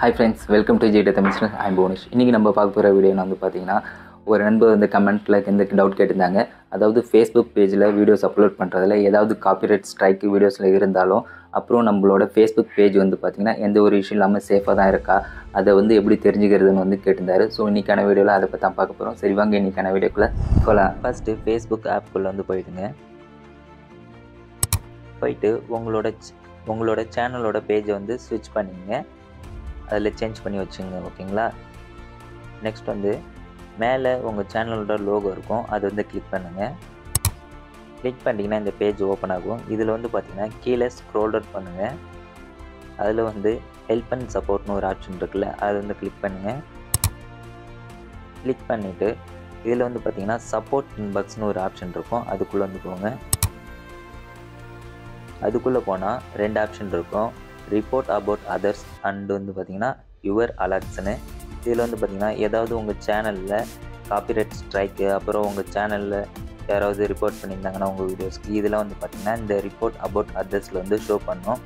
Hi friends, welcome to JT Tamil Channel. I'm Bonish. இன்றைக்கி நம்ம பார்க்க போகிற வீடியோ வந்து பார்த்திங்கன்னா ஒரு நண்பர் வந்து கமெண்ட்டில் இந்த டவுட் கேட்டிருந்தாங்க. அதாவது ஃபேஸ்புக் பேஜில் வீடியோஸ் அப்லோட் பண்ணுறதுல ஏதாவது காப்பிரைட் ஸ்ட்ரைக் வீடியோஸில் இருந்தாலும் அப்புறம் நம்மளோட ஃபேஸ்புக் பேஜ் வந்து பார்த்திங்கன்னா எந்த ஒரு இஷ்யூ இல்லாமல் சேஃபாக தான் இருக்கா, அதை வந்து எப்படி தெரிஞ்சுக்கிறதுன்னு வந்து கேட்டிருந்தாரு. ஸோ இன்றைக்கான வீடியோவில் அதை பற்றி தான் பார்க்க போகிறோம். சரி வாங்க இன்றைக்கான வீடியோக்குள்ளே போகலாம். ஃபஸ்ட்டு ஃபேஸ்புக் ஆப்புக்குள்ளே வந்து போயிடுங்க. போயிட்டு உங்களோட சேனலோட பேஜை வந்து ஸ்விட்ச் பண்ணிங்க, அதில் சேஞ்ச் பண்ணி வச்சுங்க. ஓகேங்களா. நெக்ஸ்ட் வந்து மேலே உங்கள் சேனலோட லோகோ இருக்கும், அதை வந்து கிளிக் பண்ணுங்கள். கிளிக் பண்ணிங்கன்னா இந்த பேஜ் ஓப்பன் ஆகும். இதில் வந்து பார்த்திங்கன்னா கீழே ஸ்க்ரோல் டவுன் பண்ணுங்கள். அதில் வந்து ஹெல்ப் அண்ட் சப்போர்ட்னு ஒரு ஆப்ஷன் இருக்குல்ல, அதை வந்து கிளிக் பண்ணுங்கள். கிளிக் பண்ணிவிட்டு இதில் வந்து பார்த்திங்கன்னா சப்போர்ட் இன்பாக்ஸ்னு ஒரு ஆப்ஷன் இருக்கும், அதுக்குள்ளே வந்து போங்க. அதுக்குள்ளே போனால் ரெண்டு ஆப்ஷன் இருக்கும், ரிப்போர்ட் அபவுட் அதர்ஸ் அண்ட் வந்து பார்த்திங்கன்னா யுவர் அலர்ட்ஸ்னு. இதில் வந்து பார்த்திங்கன்னா ஏதாவது உங்கள் சேனலில் காப்பிரைட் ஸ்ட்ரைக்கு, அப்புறம் உங்கள் சேனலில் யாராவது ரிப்போர்ட் பண்ணியிருந்தாங்கன்னா உங்கள் வீடியோஸ்க்கு, இதெல்லாம் வந்து பார்த்திங்கன்னா இந்த ரிப்போர்ட் அபவுட் அதர்ஸில் வந்து ஷோ பண்ணணும்.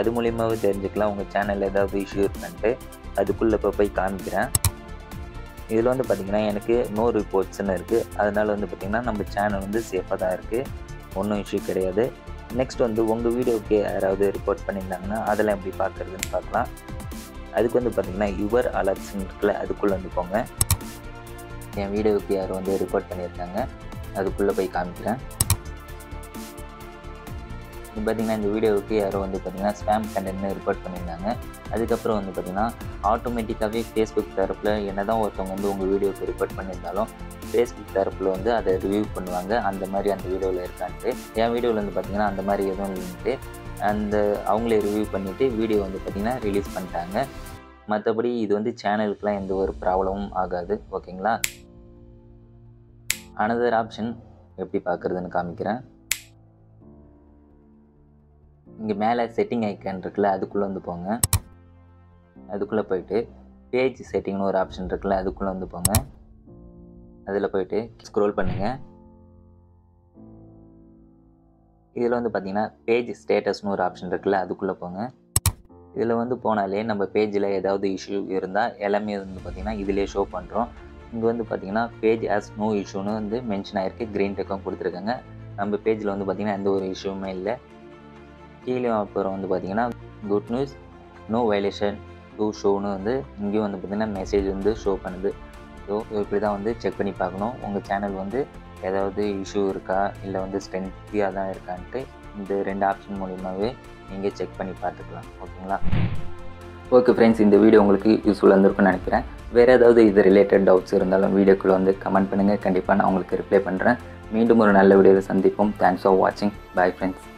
அது மூலியமாகவே தெரிஞ்சுக்கலாம் உங்கள் சேனலில் ஏதாவது இஷ்யூ இருக்குன்ட்டு. அதுக்குள்ளே இப்போ போய் காமிக்கிறேன். இதில் வந்து பார்த்திங்கன்னா எனக்கு நோ ரிப்போர்ட்ஸ்ன்னு இருக்குது, அதனால் வந்து பார்த்திங்கன்னா நம்ம சேனல் வந்து சேஃபாக தான் இருக்குது, ஒன்றும் இஷ்யூ கிடையாது. நெக்ஸ்ட் வந்து உங்கள் வீடியோவுக்கு யாராவது ரிப்போர்ட் பண்ணியிருந்தாங்கன்னா அதெல்லாம் எப்படி பார்க்குறதுன்னு பார்க்கலாம். அதுக்கு வந்து பார்த்திங்கன்னா யுவர் அலர்ட்ஸ்ன்னு இருக்குல்ல, அதுக்குள்ளே வந்து போங்க. என் வீடியோவுக்கு யாரும் வந்து ரிப்போர்ட் பண்ணியிருக்காங்க, அதுக்குள்ளே போய் காமிக்கிறேன். இது பார்த்திங்கன்னா இந்த வீடியோவுக்கு யாரும் வந்து பார்த்திங்கன்னா ஸ்பேம் கண்டென்ட்னு ரிப்போர்ட் பண்ணியிருந்தாங்க. அதுக்கப்புறம் வந்து பார்த்திங்கன்னா ஆட்டோமேட்டிக்காகவே ஃபேஸ்புக் தரப்பில் என்ன தான் ஒருத்தவங்க வந்து உங்கள் வீடியோவுக்கு ரிப்போர்ட் பண்ணியிருந்தாலும் ஃபேஸ்புக் தரப்பில் வந்து அதை ரிவ்யூ பண்ணுவாங்க, அந்த மாதிரி அந்த வீடியோவில் இருக்கான்ட்டு. என் வீடியோவில் வந்து பார்த்திங்கன்னா அந்த மாதிரி எதுவும் இல்லைன்ட்டு அவங்களே ரிவ்யூ பண்ணிவிட்டு வீடியோ வந்து பார்த்திங்கன்னா ரிலீஸ் பண்ணிட்டாங்க. மற்றபடி இது வந்து சேனலுக்குலாம் எந்த ஒரு ப்ராப்ளமும் ஆகாது. ஓகேங்களா. அனதர் ஆப்ஷன் எப்படி பார்க்குறதுன்னு காமிக்கிறேன். இங்கே மேலே செட்டிங் ஐக்கான் இருக்குல்ல, அதுக்குள்ளே வந்து போங்க. அதுக்குள்ளே போயிட்டு பேஜ் செட்டிங்னு ஒரு ஆப்ஷன் இருக்குல்ல, அதுக்குள்ளே வந்து போங்க. அதில் போயிட்டு ஸ்க்ரோல் பண்ணுங்கள். இதில் வந்து பார்த்திங்கன்னா பேஜ் ஸ்டேட்டஸ்னு ஒரு ஆப்ஷன் இருக்குல்ல, அதுக்குள்ளே போங்க. இதில் வந்து போனாலே நம்ம பேஜில் ஏதாவது இஷ்யூ இருந்தால் எல்லாமே வந்து பார்த்திங்கன்னா இதிலே ஷோ பண்ணுறோம். இங்கே வந்து பார்த்திங்கன்னா பேஜ் ஆஸ் நோ இஷ்யூன்னு வந்து மென்ஷன் ஆகிருக்கு, க்ரீன் டெக்கும் கொடுத்துருக்காங்க. நம்ம பேஜில் வந்து பார்த்திங்கன்னா எந்த ஒரு இஷ்யூவுமே இல்லை. கீழே அப்புறம் வந்து பார்த்திங்கன்னா good news no violation to ஷோன்னு வந்து இங்கேயும் வந்து பார்த்திங்கன்னா மெசேஜ் வந்து ஷோ பண்ணுது. ஸோ இப்படி தான் வந்து செக் பண்ணி பார்க்கணும் உங்கள் சேனல் வந்து ஏதாவது இஷ்யூ இருக்கா இல்லை வந்து ஸ்ட்ரென்த்தியாக தான் இருக்கான்ட்டு. இந்த ரெண்டு ஆப்ஷன் மூலியமாகவே நீங்கள் செக் பண்ணி பார்த்துக்கலாம். ஓகேங்களா. ஓகே ஃப்ரெண்ட்ஸ், இந்த வீடியோ உங்களுக்கு யூஸ்ஃபுல்லாக இருந்திருக்குன்னு நினைக்கிறேன். வேறு ஏதாவது இது ரிலேட்டட் டவுட்ஸ் இருந்தாலும் வீடியோக்குள்ளே வந்து கமெண்ட் பண்ணுங்கள், கண்டிப்பாக நான் உங்களுக்கு ரிப்ளை பண்ணுறேன். மீண்டும் ஒரு நல்ல வீடியோவில் சந்திப்போம். தேங்க்ஸ் ஃபார் வாட்சிங். Bye friends.